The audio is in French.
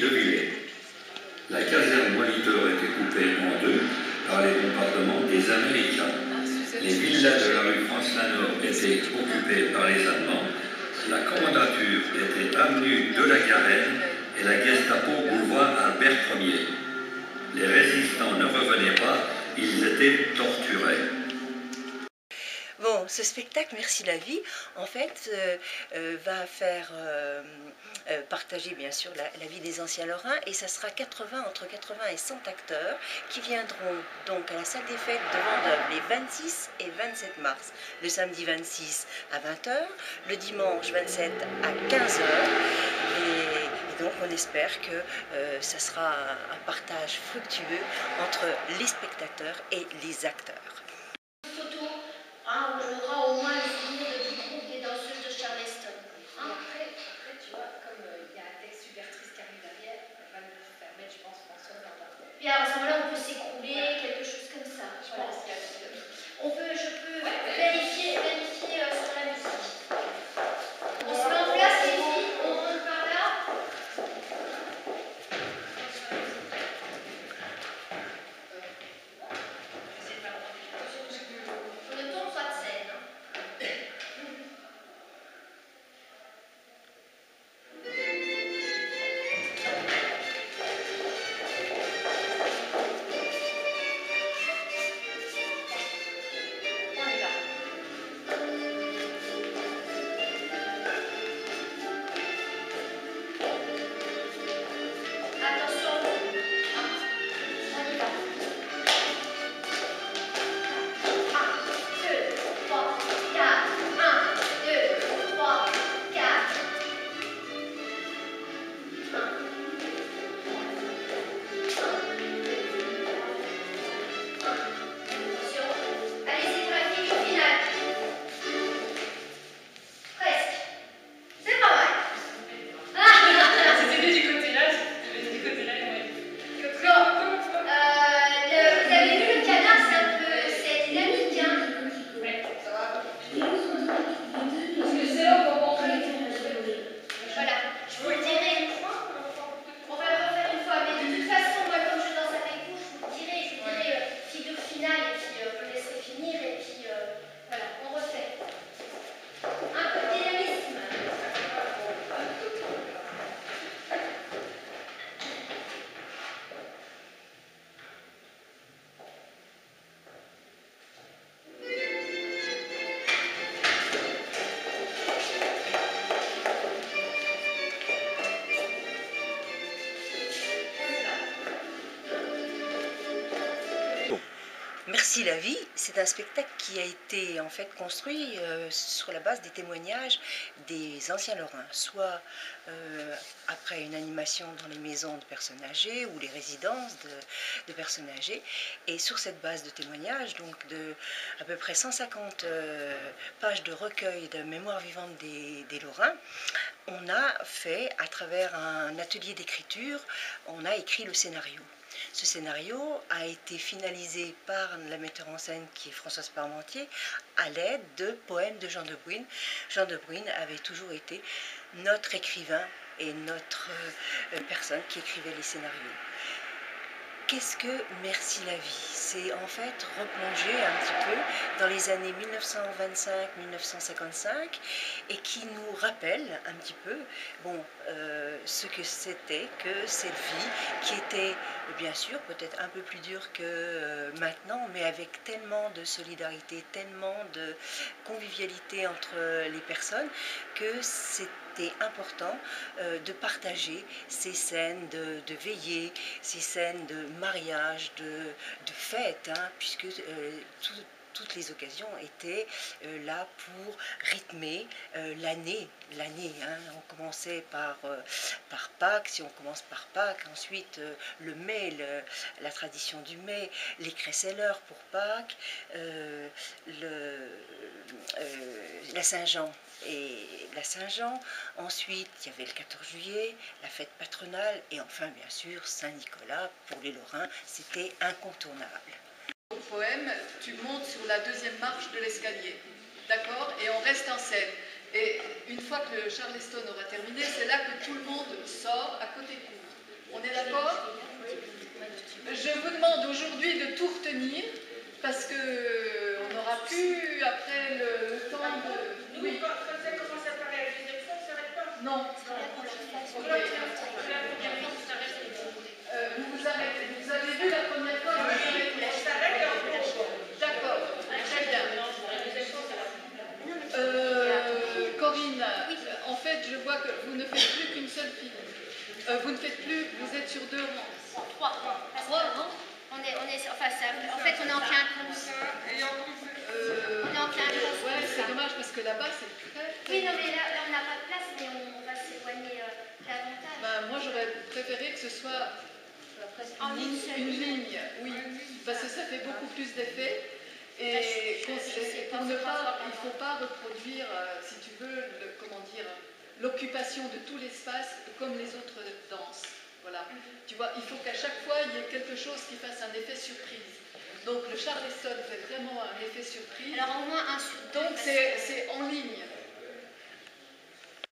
de Villers. La caserne Molitor était coupée en deux par les bombardements des Américains. Les villas de la rue France-Lanor étaient occupées par les Allemands. La commandature était avenue de la Garenne et la Gestapo boulevard Albert Ier. Les résistants ne revenaient pas, ils étaient torturés. Bon, ce spectacle, Merci la vie, en fait, va faire partager bien sûr la vie des anciens Lorrains, et ça sera entre 80 et 100 acteurs qui viendront donc à la salle des fêtes de Vendôme les 26 et 27 mars. Le samedi 26 à 20 h, le dimanche 27 à 15 h. Et donc on espère que ça sera un partage fructueux entre les spectateurs et les acteurs. Hein, on aura au moins le souvenir du groupe des danseuses de Charleston. Hein? Après, tu vois, comme il y a un texte super triste qui arrive derrière, elle va nous faire mettre, je pense, François dans la tête. Puis à ce moment-là, on peut s'écrouler, quelque chose comme ça. Je Voilà. pense qu'il y a... Je peux vérifier sur la musique. On se met en place, les filles, on rentre par là. Le ton, pas de scène. Hein. Merci la vie, c'est un spectacle qui a été en fait construit sur la base des témoignages des anciens Lorrains, soit après une animation dans les maisons de personnes âgées ou les résidences de personnes âgées, et sur cette base de témoignages, donc de à peu près 150 pages de recueil de mémoire vivante des Lorrains, on a fait, à travers un atelier d'écriture, on a écrit le scénario. Ce scénario a été finalisé par la metteur en scène qui est Françoise Parmentier à l'aide de poèmes de Jean de Bruyne. Jean de Bruyne avait toujours été notre écrivain et notre personne qui écrivait les scénarios. Qu'est-ce que Merci la vie? C'est en fait replonger un petit peu dans les années 1925-1955 et qui nous rappelle un petit peu ce que c'était que cette vie qui était bien sûr peut-être un peu plus dure que maintenant, mais avec tellement de solidarité, tellement de convivialité entre les personnes que c'était important de partager ces scènes de veillée, ces scènes de mariage, de fête, hein, puisque toutes les occasions étaient là pour rythmer l'année. Hein. On commençait par Pâques, si on commence par Pâques, ensuite le mai, la tradition du mai, les Cresseleurs pour Pâques, la Saint-Jean et la Saint-Jean. Ensuite, il y avait le 14 juillet, la fête patronale, et enfin, bien sûr, Saint-Nicolas, pour les Lorrains, c'était incontournable. Au poème, tu montes sur la deuxième marche de l'escalier, d'accord? Et on reste en scène. Et une fois que le Charleston aura terminé, c'est là que tout le monde sort à côté de vous. On est d'accord? Je vous demande aujourd'hui de tout retenir, parce qu'on n'aura plus après le temps de... Oui. Non. Vous arrêtez. Vous avez vu la première fois, vous arrêtez. D'accord, très bien. Corinne, en fait, je vois que vous ne faites plus qu'une seule fille. Vous ne faites plus, vous êtes sur 2 rangs. 3 rangs. En fait, on est en quinconce. On est en quinconce. Ouais, c'est dommage parce que là-bas, c'est très... Oui, non, mais là, on n'a pas de place, mais on va s'éloigner davantage. Ben, moi, j'aurais préféré que ce soit En une ligne, oui, parce que ça fait beaucoup plus d'effet. Et il ne faut pas reproduire, si tu veux, l'occupation de tout l'espace comme les autres danses. Voilà. Tu vois, il faut qu'à chaque fois, il y ait quelque chose qui fasse un effet surprise. Donc le Charleston fait vraiment un effet surprise. Alors au moins un sur 2. Donc c'est en ligne.